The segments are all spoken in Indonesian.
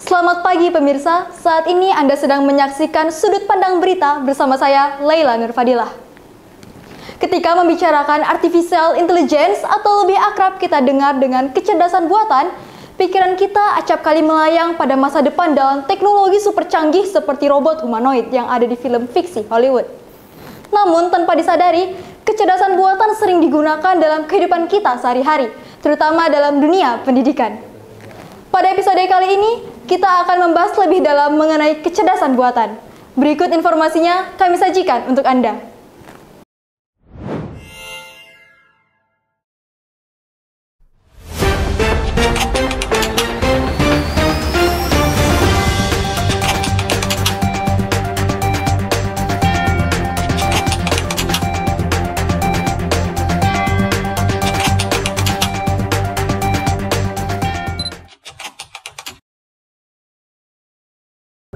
Selamat pagi pemirsa, saat ini Anda sedang menyaksikan Sudut Pandang Berita bersama saya, Laila Nurfadilah. Ketika membicarakan artificial intelligence atau lebih akrab kita dengar dengan kecerdasan buatan, pikiran kita acap kali melayang pada masa depan dalam teknologi super canggih seperti robot humanoid yang ada di film fiksi Hollywood. Namun tanpa disadari, kecerdasan buatan sering digunakan dalam kehidupan kita sehari-hari, terutama dalam dunia pendidikan. Pada episode kali ini, kita akan membahas lebih dalam mengenai kecerdasan buatan. Berikut informasinya kami sajikan untuk Anda.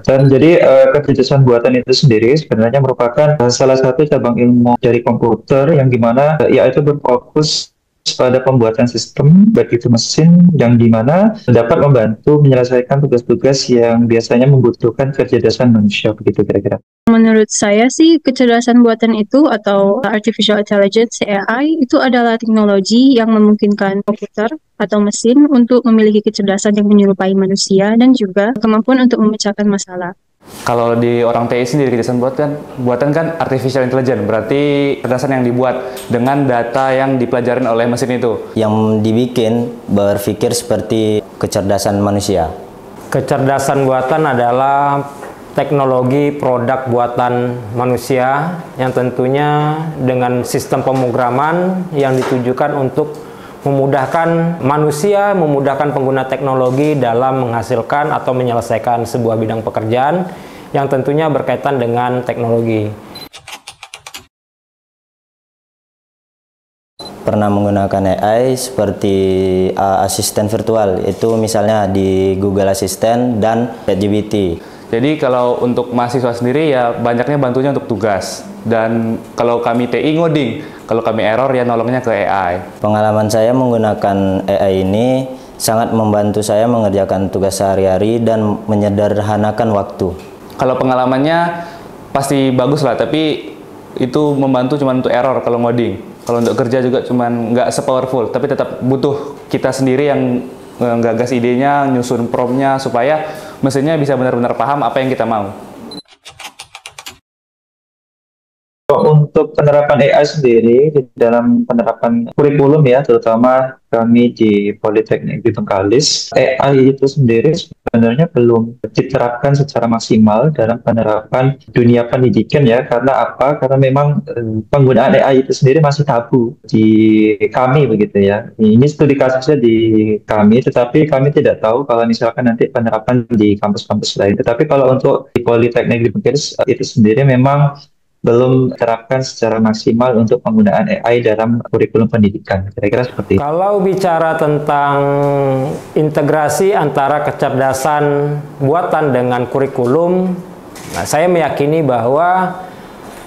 Dan jadi kecerdasan buatan itu sendiri sebenarnya merupakan salah satu cabang ilmu dari komputer yang dimana yaitu berfokus pada pembuatan sistem, baik itu mesin yang dimana dapat membantu menyelesaikan tugas-tugas yang biasanya membutuhkan kecerdasan manusia, begitu kira-kira. Menurut saya sih kecerdasan buatan itu atau artificial intelligence AI itu adalah teknologi yang memungkinkan komputer atau mesin untuk memiliki kecerdasan yang menyerupai manusia dan juga kemampuan untuk memecahkan masalah. Kalau di orang TI sendiri kecerdasan buatan kan artificial intelligence, berarti kecerdasan yang dibuat dengan data yang dipelajarin oleh mesin itu. Yang dibikin berpikir seperti kecerdasan manusia. Kecerdasan buatan adalah teknologi produk buatan manusia yang tentunya dengan sistem pemrograman yang ditujukan untuk memudahkan manusia, memudahkan pengguna teknologi dalam menghasilkan atau menyelesaikan sebuah bidang pekerjaan yang tentunya berkaitan dengan teknologi. Pernah menggunakan AI seperti asisten virtual, itu misalnya di Google Assistant dan ChatGPT. Jadi kalau untuk mahasiswa sendiri ya banyaknya bantunya untuk tugas. Dan kalau kami TI ngoding, kalau kami error ya nolongnya ke AI. Pengalaman saya menggunakan AI ini sangat membantu saya mengerjakan tugas sehari-hari dan menyederhanakan waktu. Kalau pengalamannya pasti bagus lah, tapi itu membantu cuma untuk error kalau ngoding. Kalau untuk kerja juga cuma nggak se-powerful, tapi tetap butuh kita sendiri yang gagas idenya, nyusun promptnya supaya mesinnya bisa benar-benar paham apa yang kita mau. Untuk penerapan AI sendiri di dalam penerapan kurikulum ya, terutama kami di Politeknik di Bengkalis, AI itu sendiri sebenarnya belum diterapkan secara maksimal dalam penerapan dunia pendidikan ya. Karena apa? Karena memang penggunaan AI itu sendiri masih tabu di kami begitu ya. Ini studi kasusnya di kami, tetapi kami tidak tahu kalau misalkan nanti penerapan di kampus-kampus lain. Tetapi kalau untuk di Politeknik di Bengkalis itu sendiri memang belum diterapkan secara maksimal untuk penggunaan AI dalam kurikulum pendidikan. Kira-kira seperti itu. Kalau bicara tentang integrasi antara kecerdasan buatan dengan kurikulum, saya meyakini bahwa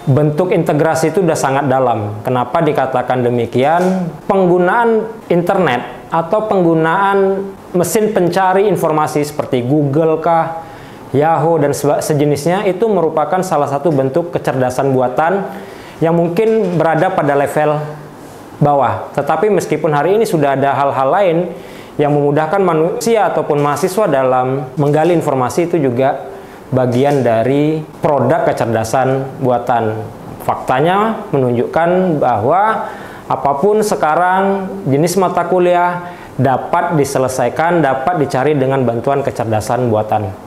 bentuk integrasi itu sudah sangat dalam. Kenapa dikatakan demikian? Penggunaan internet atau penggunaan mesin pencari informasi seperti Google kah, Yahoo dan sejenisnya itu merupakan salah satu bentuk kecerdasan buatan yang mungkin berada pada level bawah. Tetapi meskipun hari ini sudah ada hal-hal lain yang memudahkan manusia ataupun mahasiswa dalam menggali informasi, itu juga bagian dari produk kecerdasan buatan. Faktanya menunjukkan bahwa apapun sekarang jenis mata kuliah dapat diselesaikan, dapat dicari dengan bantuan kecerdasan buatan.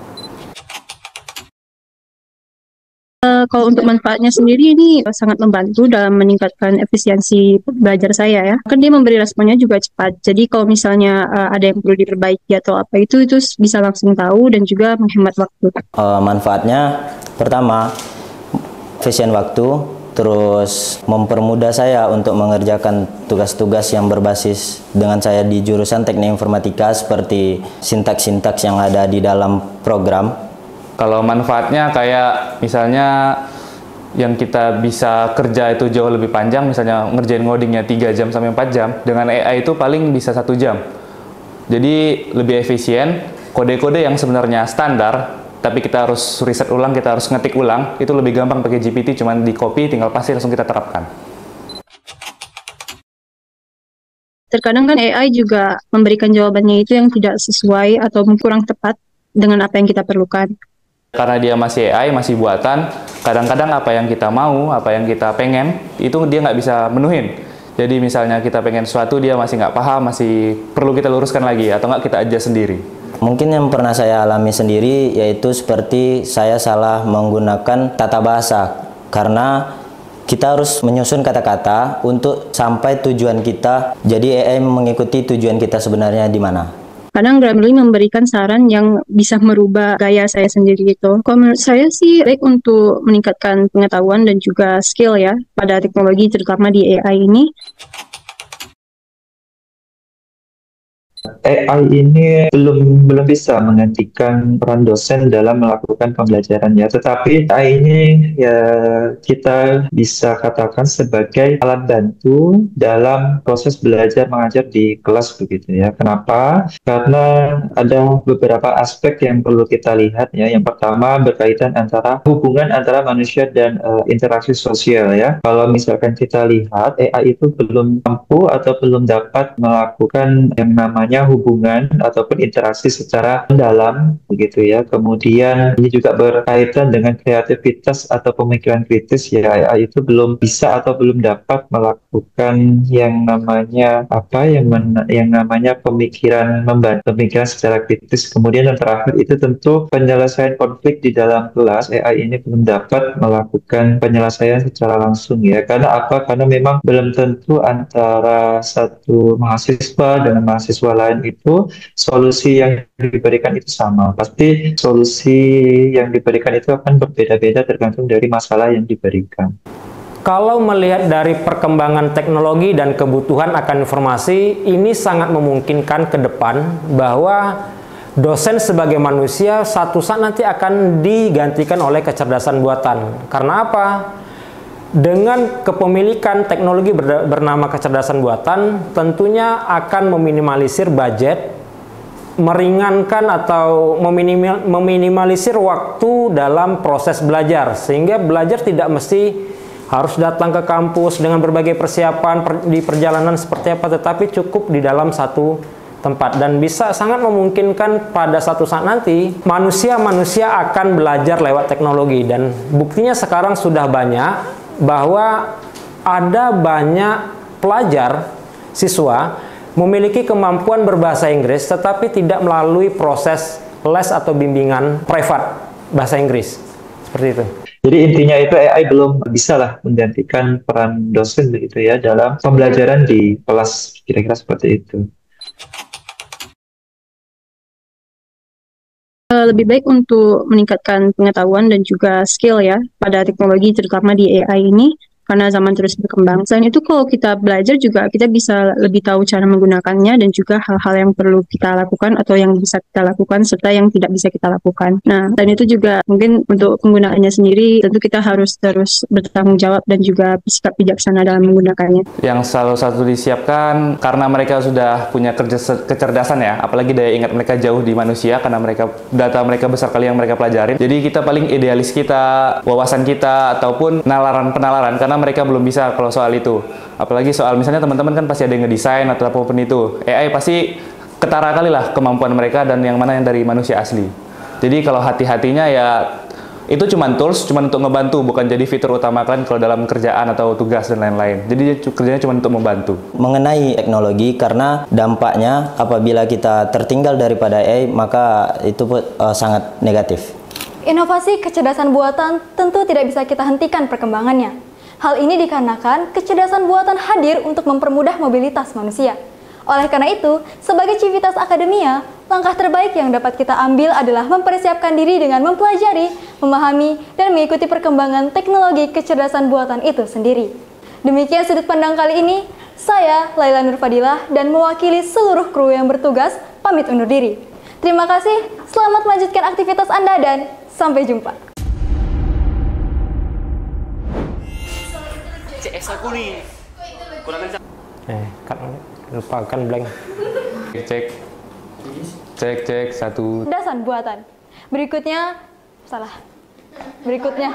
Kalau untuk manfaatnya sendiri ini sangat membantu dalam meningkatkan efisiensi belajar saya ya. Kan dia memberi responnya juga cepat. Jadi kalau misalnya ada yang perlu diperbaiki atau apa itu bisa langsung tahu dan juga menghemat waktu. Manfaatnya pertama, efisien waktu, terus mempermudah saya untuk mengerjakan tugas-tugas yang berbasis dengan saya di jurusan teknik informatika seperti sintaks-sintaks yang ada di dalam program. Kalau manfaatnya kayak misalnya yang kita bisa kerja itu jauh lebih panjang, misalnya ngerjain ngodingnya 3 jam sampai 4 jam, dengan AI itu paling bisa 1 jam. Jadi lebih efisien, kode-kode yang sebenarnya standar, tapi kita harus riset ulang, kita harus ngetik ulang, itu lebih gampang pakai GPT, cuman di copy, tinggal pasti langsung kita terapkan. Terkadang kan AI juga memberikan jawabannya itu yang tidak sesuai atau kurang tepat dengan apa yang kita perlukan. Karena dia masih AI, masih buatan, kadang-kadang apa yang kita mau, apa yang kita pengen, itu dia nggak bisa menuhin. Jadi misalnya kita pengen sesuatu, dia masih nggak paham, masih perlu kita luruskan lagi, atau nggak kita aja sendiri. Mungkin yang pernah saya alami sendiri yaitu seperti saya salah menggunakan tata bahasa, karena kita harus menyusun kata-kata untuk sampai tujuan kita. Jadi AI mengikuti tujuan kita sebenarnya di mana. Kadang Grammarly memberikan saran yang bisa merubah gaya saya sendiri gitu. Kalau menurut saya sih baik untuk meningkatkan pengetahuan dan juga skill ya pada teknologi terutama di AI ini. AI ini belum bisa menggantikan peran dosen dalam melakukan pembelajaran ya, tetapi AI ini ya kita bisa katakan sebagai alat bantu dalam proses belajar mengajar di kelas begitu ya. Kenapa? Karena ada beberapa aspek yang perlu kita lihat ya. Yang pertama berkaitan antara hubungan antara manusia dan interaksi sosial ya. Kalau misalkan kita lihat AI itu belum mampu atau belum dapat melakukan yang namanya hubungan ataupun interaksi secara mendalam begitu ya. Kemudian ini juga berkaitan dengan kreativitas atau pemikiran kritis ya. AI itu belum bisa atau belum dapat melakukan yang namanya yang namanya pemikiran pemikiran secara kritis. Kemudian yang terakhir itu tentu penyelesaian konflik di dalam kelas. AI ini belum dapat melakukan penyelesaian secara langsung ya. Karena apa? Karena memang belum tentu antara satu mahasiswa dengan mahasiswa lain itu solusi yang diberikan itu sama. Pasti solusi yang diberikan itu akan berbeda-beda tergantung dari masalah yang diberikan. Kalau melihat dari perkembangan teknologi dan kebutuhan akan informasi, ini sangat memungkinkan ke depan bahwa dosen sebagai manusia satu saat nanti akan digantikan oleh kecerdasan buatan. Karena apa? Dengan kepemilikan teknologi bernama kecerdasan buatan, tentunya akan meminimalisir budget, meringankan atau meminimalisir waktu dalam proses belajar, sehingga belajar tidak mesti harus datang ke kampus dengan berbagai persiapan di perjalanan seperti apa, tetapi cukup di dalam satu tempat, dan bisa sangat memungkinkan pada satu saat nanti manusia akan belajar lewat teknologi. Dan buktinya sekarang sudah banyak bahwa ada banyak pelajar, siswa memiliki kemampuan berbahasa Inggris tetapi tidak melalui proses les atau bimbingan privat bahasa Inggris. Seperti itu. Jadi intinya itu AI belum bisa lah menggantikan peran dosen begitu ya dalam pembelajaran di kelas, kira-kira seperti itu. Lebih baik untuk meningkatkan pengetahuan dan juga skill ya pada teknologi terutama di AI ini, karena zaman terus berkembang. Selain itu, kalau kita belajar juga kita bisa lebih tahu cara menggunakannya dan juga hal-hal yang perlu kita lakukan atau yang bisa kita lakukan serta yang tidak bisa kita lakukan. Nah, selain itu juga mungkin untuk penggunaannya sendiri tentu kita harus terus bertanggung jawab dan juga bersikap bijaksana dalam menggunakannya. Yang satu disiapkan karena mereka sudah punya kecerdasan ya, apalagi daya ingat mereka jauh di manusia karena data mereka besar kali yang mereka pelajarin. Jadi kita paling idealis kita, wawasan kita ataupun penalaran karena mereka belum bisa kalau soal itu. Apalagi soal misalnya teman-teman kan pasti ada yang ngedesain atau apapun itu. AI pasti ketara kali lah kemampuan mereka dan yang mana yang dari manusia asli. Jadi kalau hati-hatinya ya itu cuma tools, cuma untuk ngebantu, bukan jadi fitur utama kalian kalau dalam kerjaan atau tugas dan lain-lain. Jadi kerjanya cuma untuk membantu. Mengenai teknologi, karena dampaknya apabila kita tertinggal daripada AI, maka itu sangat negatif. Inovasi kecerdasan buatan tentu tidak bisa kita hentikan perkembangannya. Hal ini dikarenakan kecerdasan buatan hadir untuk mempermudah mobilitas manusia. Oleh karena itu, sebagai Civitas Akademia, langkah terbaik yang dapat kita ambil adalah mempersiapkan diri dengan mempelajari, memahami, dan mengikuti perkembangan teknologi kecerdasan buatan itu sendiri. Demikian sudut pandang kali ini, saya Laila Nurfadilah dan mewakili seluruh kru yang bertugas pamit undur diri. Terima kasih, selamat melanjutkan aktivitas Anda dan sampai jumpa. CS aku nih kurang kencang. Lupakan blank. Cek. Cek satu. Kecerdasan buatan. Berikutnya salah. Berikutnya